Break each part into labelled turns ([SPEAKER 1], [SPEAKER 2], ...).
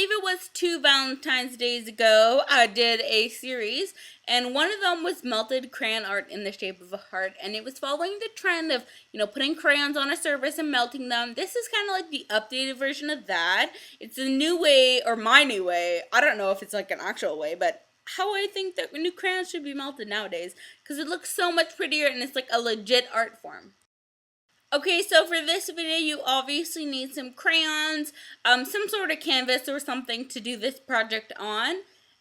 [SPEAKER 1] believe it was 2 Valentine's Days ago, I did a series, and one of them was melted crayon art in the shape of a heart, and it was following the trend of, putting crayons on a surface and melting them. This is kind of like the updated version of that. It's a new way, or my new way. I don't know if it's like an actual way, but how I think that new crayons should be melted nowadays, because it looks so much prettier and it's like a legit art form. Okay, so for this video, you obviously need some crayons, some sort of canvas or something to do this project on,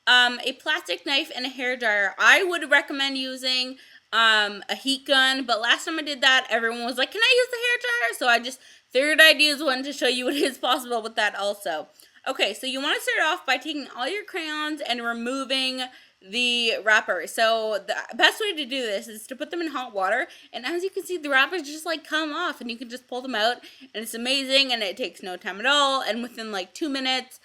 [SPEAKER 1] a plastic knife, and a hairdryer. I would recommend using a heat gun, but last time I did that, everyone was like, can I use the hairdryer? So I just figured I'd use one to show you what is possible with that also. Okay, so you want to start off by taking all your crayons and removing the wrapper. So the best way to do this is to put them in hot water, and as you can see, the wrappers just like come off and you can just pull them out, and it's amazing, and it takes no time at all, and within like 2 minutes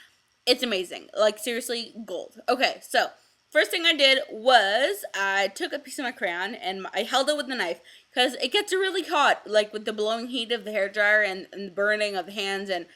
[SPEAKER 1] it's amazing, like seriously gold. Okay, so first thing I did was I took a piece of my crayon and I held it with the knife, because it gets really hot, like with the blowing heat of the hairdryer and the burning of the hands, and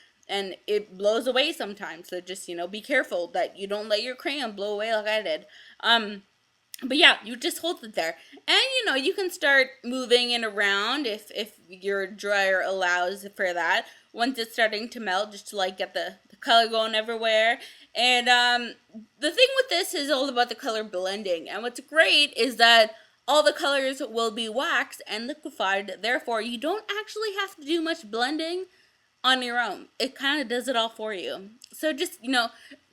[SPEAKER 1] it blows away sometimes. So just, be careful that you don't let your crayon blow away like I did. But yeah, you just hold it there. And, you can start moving it around if your dryer allows for that. Once it's starting to melt, just to like get the color going everywhere. And the thing with this is all about the color blending. And what's great is that all the colors will be waxed and liquefied. Therefore, you don't actually have to do much blending on your own. It kind of does it all for you. So just,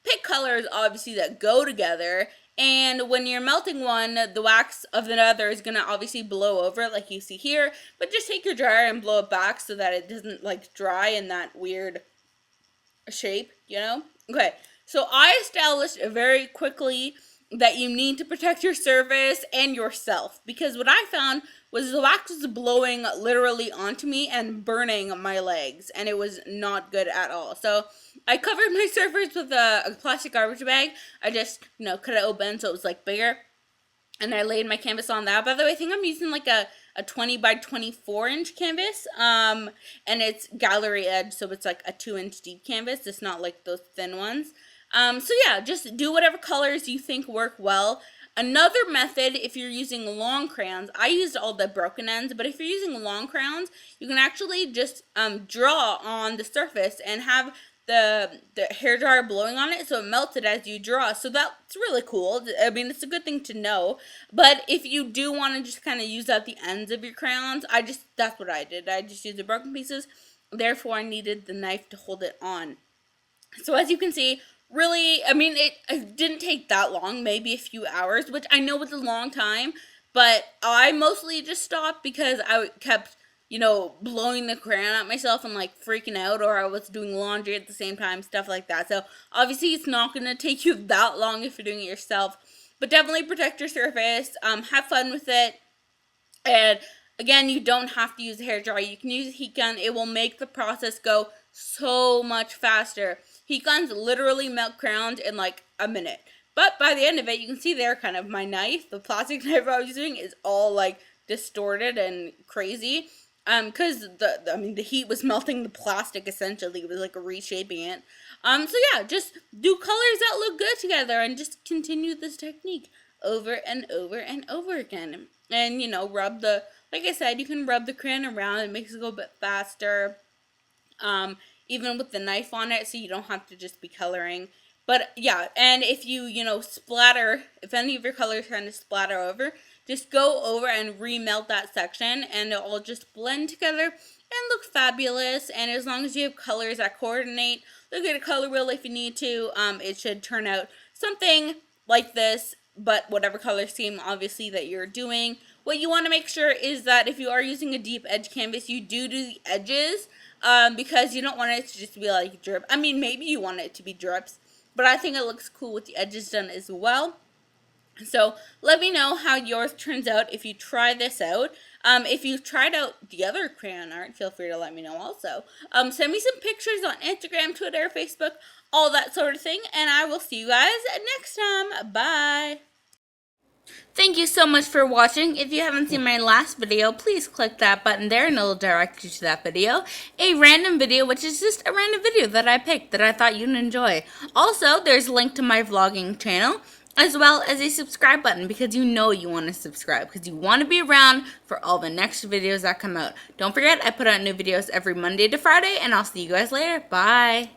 [SPEAKER 1] pick colors obviously that go together, and when you're melting one, the wax of the other is going to obviously blow over like you see here, but just take your dryer and blow it back so that it doesn't like dry in that weird shape, Okay, so I established very quickly that you need to protect your surface and yourself, because what I found was the wax was blowing literally onto me and burning my legs, and it was not good at all. So I covered my surface with a plastic garbage bag. I just, cut it open so it was like bigger, and I laid my canvas on that. By the way, I think I'm using like a 20 by 24 inch canvas, and it's gallery edge, so it's like a 2-inch deep canvas. It's not like those thin ones. So yeah, just do whatever colors you think work well. Another method, if you're using long crayons, I used all the broken ends, but if you're using long crayons, you can actually just draw on the surface and have the hairdryer blowing on it, so it melted as you draw. So that's really cool. I mean, it's a good thing to know. But if you do want to just kind of use out the ends of your crayons, that's what I did. I just used the broken pieces. Therefore, I needed the knife to hold it on. So as you can see, really, I mean, it didn't take that long, maybe a few hours, which I know was a long time, but I mostly just stopped because I kept, blowing the crayon at myself and like freaking out, or I was doing laundry at the same time, stuff like that. So obviously it's not going to take you that long if you're doing it yourself, but definitely protect your surface, have fun with it. And again, you don't have to use a hairdryer. You can use a heat gun. It will make the process go so much faster. Heat guns literally melt crayons in like a minute. But by the end of it, you can see there kind of my knife, the plastic knife I was using, is all like distorted and crazy. Because the heat was melting the plastic essentially. It was like reshaping it. So yeah, just do colors that look good together and just continue this technique over and over and over again. And, rub like I said, you can rub the crayon around. It makes it go a bit faster. Even with the knife on it, so you don't have to just be coloring. But yeah, and if you, splatter, if any of your colors kind of splatter over, just go over and remelt that section, and it'll all just blend together and look fabulous. And as long as you have colors that coordinate, look at a color wheel if you need to. It should turn out something like this, but whatever color scheme obviously that you're doing. What you want to make sure is that if you are using a deep edge canvas, you do the edges, because you don't want it to just be like drip. I mean, maybe you want it to be drips, but I think it looks cool with the edges done as well. So let me know how yours turns out if you try this out. If you've tried out the other crayon art, feel free to let me know also. Send me some pictures on Instagram, Twitter, Facebook, all that sort of thing, and I will see you guys next time. Bye! Thank you so much for watching. If you haven't seen my last video, please click that button there and it'll direct you to that video. A random video, which is just a random video that I picked that I thought you'd enjoy. Also, there's a link to my vlogging channel, as well as a subscribe button, because you know you want to subscribe, because you want to be around for all the next videos that come out. Don't forget, I put out new videos every Monday to Friday, and I'll see you guys later. Bye!